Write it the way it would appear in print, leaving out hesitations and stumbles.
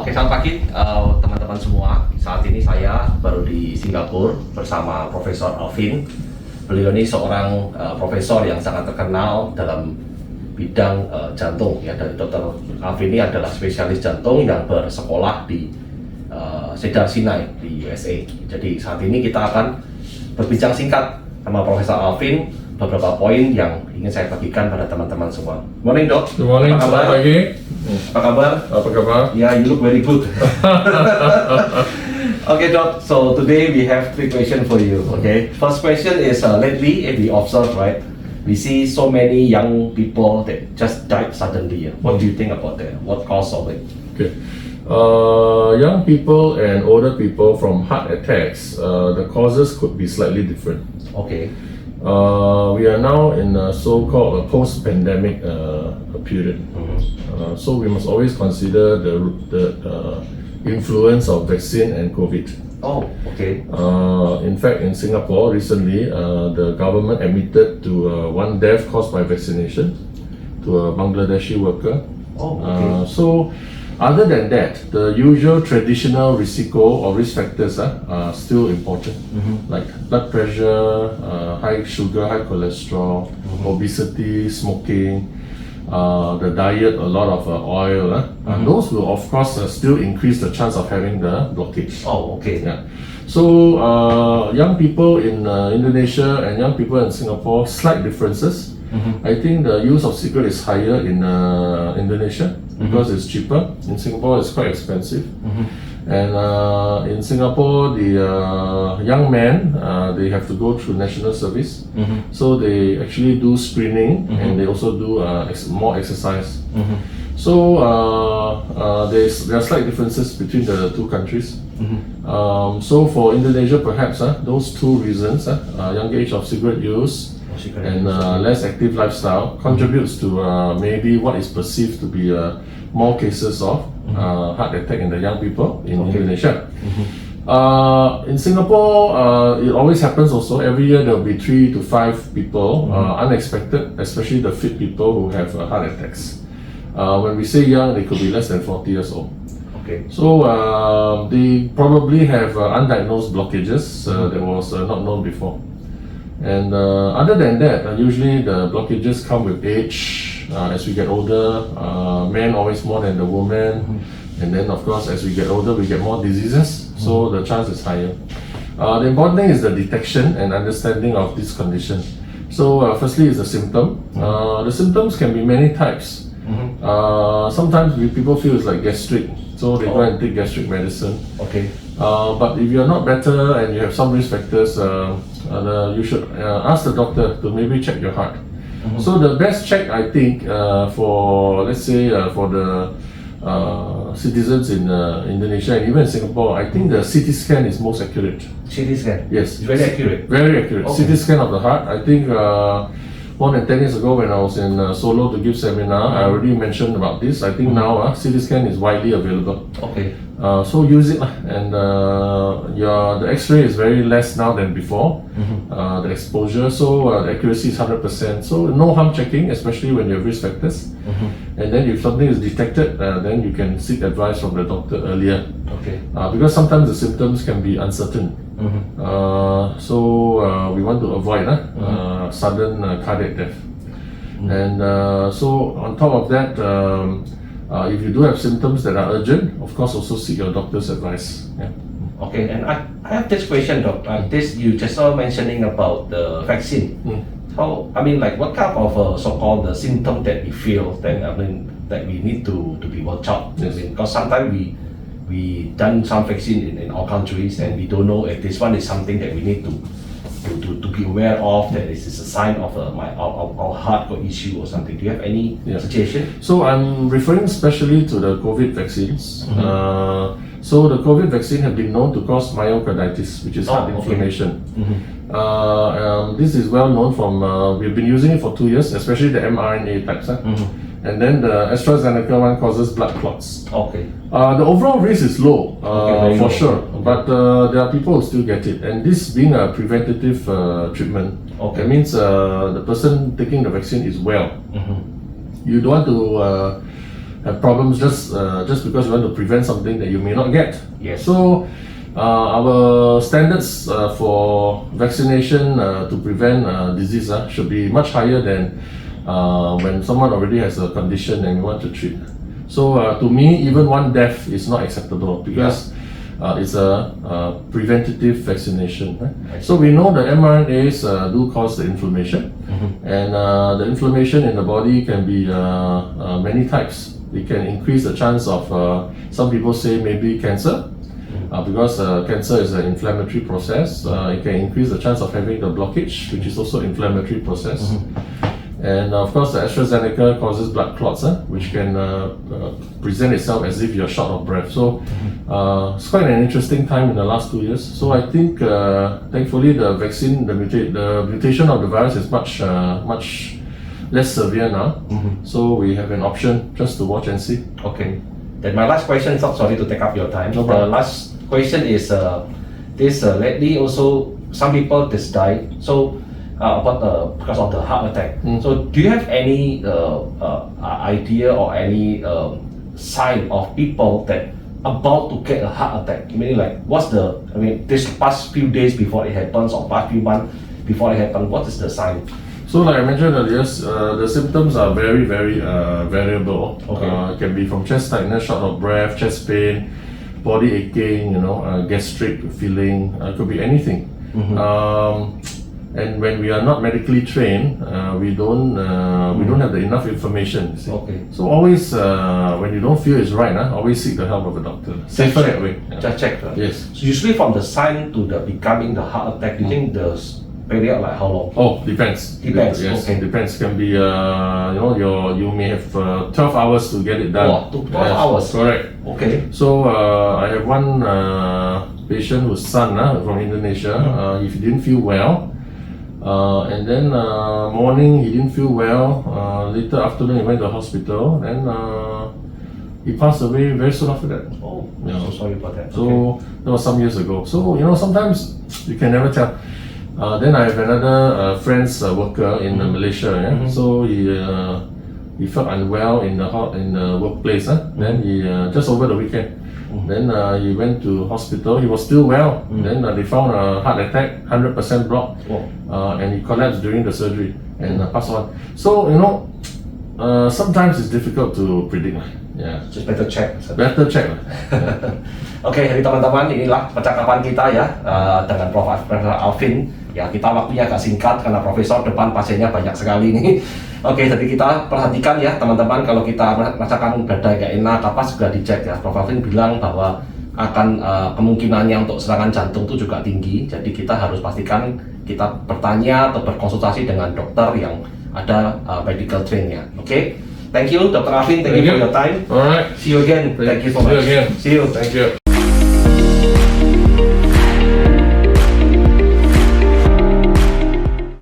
Oke, selamat pagi teman-teman semua. Saat ini saya baru di Singapura bersama Profesor Alvin. Beliau ini seorang profesor yang sangat terkenal dalam bidang jantung. Ya, dari Dokter Alvin ini adalah spesialis jantung yang bersekolah di Cedar Sinai di USA. Jadi saat ini kita akan berbincang singkat sama Profesor Alvin beberapa poin yang ingin saya bagikan pada teman-teman semua. Morning, Dok. Good morning. Apa kabar? Selamat pagi. Apa kabar? Apa kabar? Yeah, you look very good. Okay, Doc. So today we have 3 questions for you. Okay. First question is lately, if we observe, right, we see so many young people that just died suddenly. What do you think about that? What cause of it? Okay. Young people and older people from heart attacks, the causes could be slightly different. Okay. We are now in a so-called post-pandemic period. So we must always consider the influence of vaccine and COVID. Oh, okay. In fact, in Singapore recently, the government admitted to one death caused by vaccination to a Bangladeshi worker. Oh, okay. So, other than that, the usual traditional risiko or risk factors are still important, like blood pressure, high sugar, high cholesterol, obesity, smoking, the diet, a lot of oil. Those will of course still increase the chance of having the blockage. Oh, okay. Yeah. So young people in Indonesia and young people in Singapore, slight differences. I think the use of cigarette is higher in Indonesia because it's cheaper. In Singapore, it's quite expensive. And in Singapore, the young men, they have to go through national service. So they actually do screening and they also do more exercise. So there are slight differences between the two countries. So for Indonesia, perhaps those two reasons, young age of cigarette use and less active lifestyle contributes to maybe what is perceived to be more cases of heart attack in the young people in Indonesia. In Singapore, it always happens also. Every year there will be 3 to 5 people, unexpected, especially the fit people who have heart attacks. When we say young, they could be less than 40 years old. Okay. So they probably have undiagnosed blockages that was not known before. And other than that, usually the blockages come with age. As we get older, men always more than the women. And then of course, as we get older, we get more diseases. So the chance is higher. The important thing is the detection and understanding of this condition. So firstly is the symptom. The symptoms can be many types. Sometimes people feel it's like gastric. So they go and take gastric medicine. Okay. But if you're not better and you have some risk factors, you should ask the doctor to maybe check your heart. So the best check, I think, for let's say for the citizens in Indonesia and even in Singapore, I think the CT scan is most accurate. CT scan? Yes. It's very accurate? Very accurate. Okay. CT scan of the heart. I think more than 10 years ago when I was in Solo to give seminar, I already mentioned about this. I think now CT scan is widely available. Okay. So use it, and the X-ray is very less now than before. The exposure, so the accuracy is 100%. So no harm checking, especially when you have risk factors. And then if something is detected, then you can seek advice from the doctor earlier. Okay. Because sometimes the symptoms can be uncertain. So we want to avoid sudden cardiac death. And so on top of that, if you do have symptoms that are urgent, of course also seek your doctor's advice. Yeah. Okay, and I have this question, Doc. This you just saw mentioning about the vaccine. How, I mean, like what kind of so-called symptom that we feel that that we need to be watched out. Yes. I mean, because sometimes we done some vaccine in our countries and we don't know if this one is something that we need to be aware of, that this is a sign of our heart or issue or something. Do you have any suggestion? So I'm referring especially to the COVID vaccines. So the COVID vaccine have been known to cause myocarditis, which is heart inflammation. This is well known from, we've been using it for 2 years, especially the mRNA types. And then the AstraZeneca one causes blood clots. Okay. The overall risk is low, for low. sure, but there are people who still get it. And this being a preventative treatment, that means the person taking the vaccine is well. You don't want to have problems just because you want to prevent something that you may not get. Yes. So our standards for vaccination to prevent disease should be much higher than when someone already has a condition and we want to treat. So to me, even one death is not acceptable because it's a preventative vaccination. Right? So we know the mRNAs do cause the inflammation, and the inflammation in the body can be many types. It can increase the chance of, some people say maybe cancer, because cancer is an inflammatory process. It can increase the chance of having the blockage, which is also inflammatory process. And of course, the AstraZeneca causes blood clots, which can present itself as if you're short of breath. So it's quite an interesting time in the last 2 years. So I think, thankfully, the vaccine, the mutation of the virus is much less severe now. So we have an option just to watch and see. Okay. Then my last question, sorry to take up your time. No The problem. last question is this lady also, some people just died. So because of the heart attack. So do you have any idea or any sign of people that about to get a heart attack? Meaning like this past few days before it happens or past few months before it happens, what is the sign? So like I mentioned earlier, the symptoms are very, very variable. Okay. It can be from chest tightness, short of breath, chest pain, body aching, gastric feeling, could be anything. And when we are not medically trained, we don't have enough information. You see. Okay. So always, when you don't feel it's right, always seek the help of a doctor. Safer that way. Just check. Yes. So usually from the sign to the becoming the heart attack, you think the period like how long? Oh, depends. Depends, Yes, okay. depends. Can be you may have 12 hours to get it done. Oh, 12 hours. Correct. Okay. So I have one patient whose son from Indonesia. He didn't feel well, and then morning he didn't feel well. Later afternoon he went to the hospital, and he passed away very soon after that. Oh, Yeah. so sorry about that. So that was some years ago. So sometimes you can never tell. Then I have another friend's worker in Malaysia. So he felt unwell in the workplace. Then he just over the weekend. Then he went to hospital. He was still well. Then they found a heart attack, 100% blocked, and he collapsed during the surgery and passed on. So sometimes it's difficult to predict. Yeah. Just better check. Better check. Oke, jadi teman-teman, inilah percakapan kita ya dengan Profesor Alvin. Ya, kita waktunya agak singkat karena Profesor depan pasiennya banyak sekali ini. Oke, jadi kita perhatikan ya teman-teman, kalau kita merasakan badan gak enak, apa juga dicek ya. Prof. Alvin bilang bahwa akan kemungkinannya untuk serangan jantung itu juga tinggi. Jadi kita harus pastikan kita bertanya atau berkonsultasi dengan dokter yang ada medical trainnya. Oke. Thank you, Dr. Alvin. Thank you for your time. All right. See you again. Thank you so See you much. again. See you. Thank you.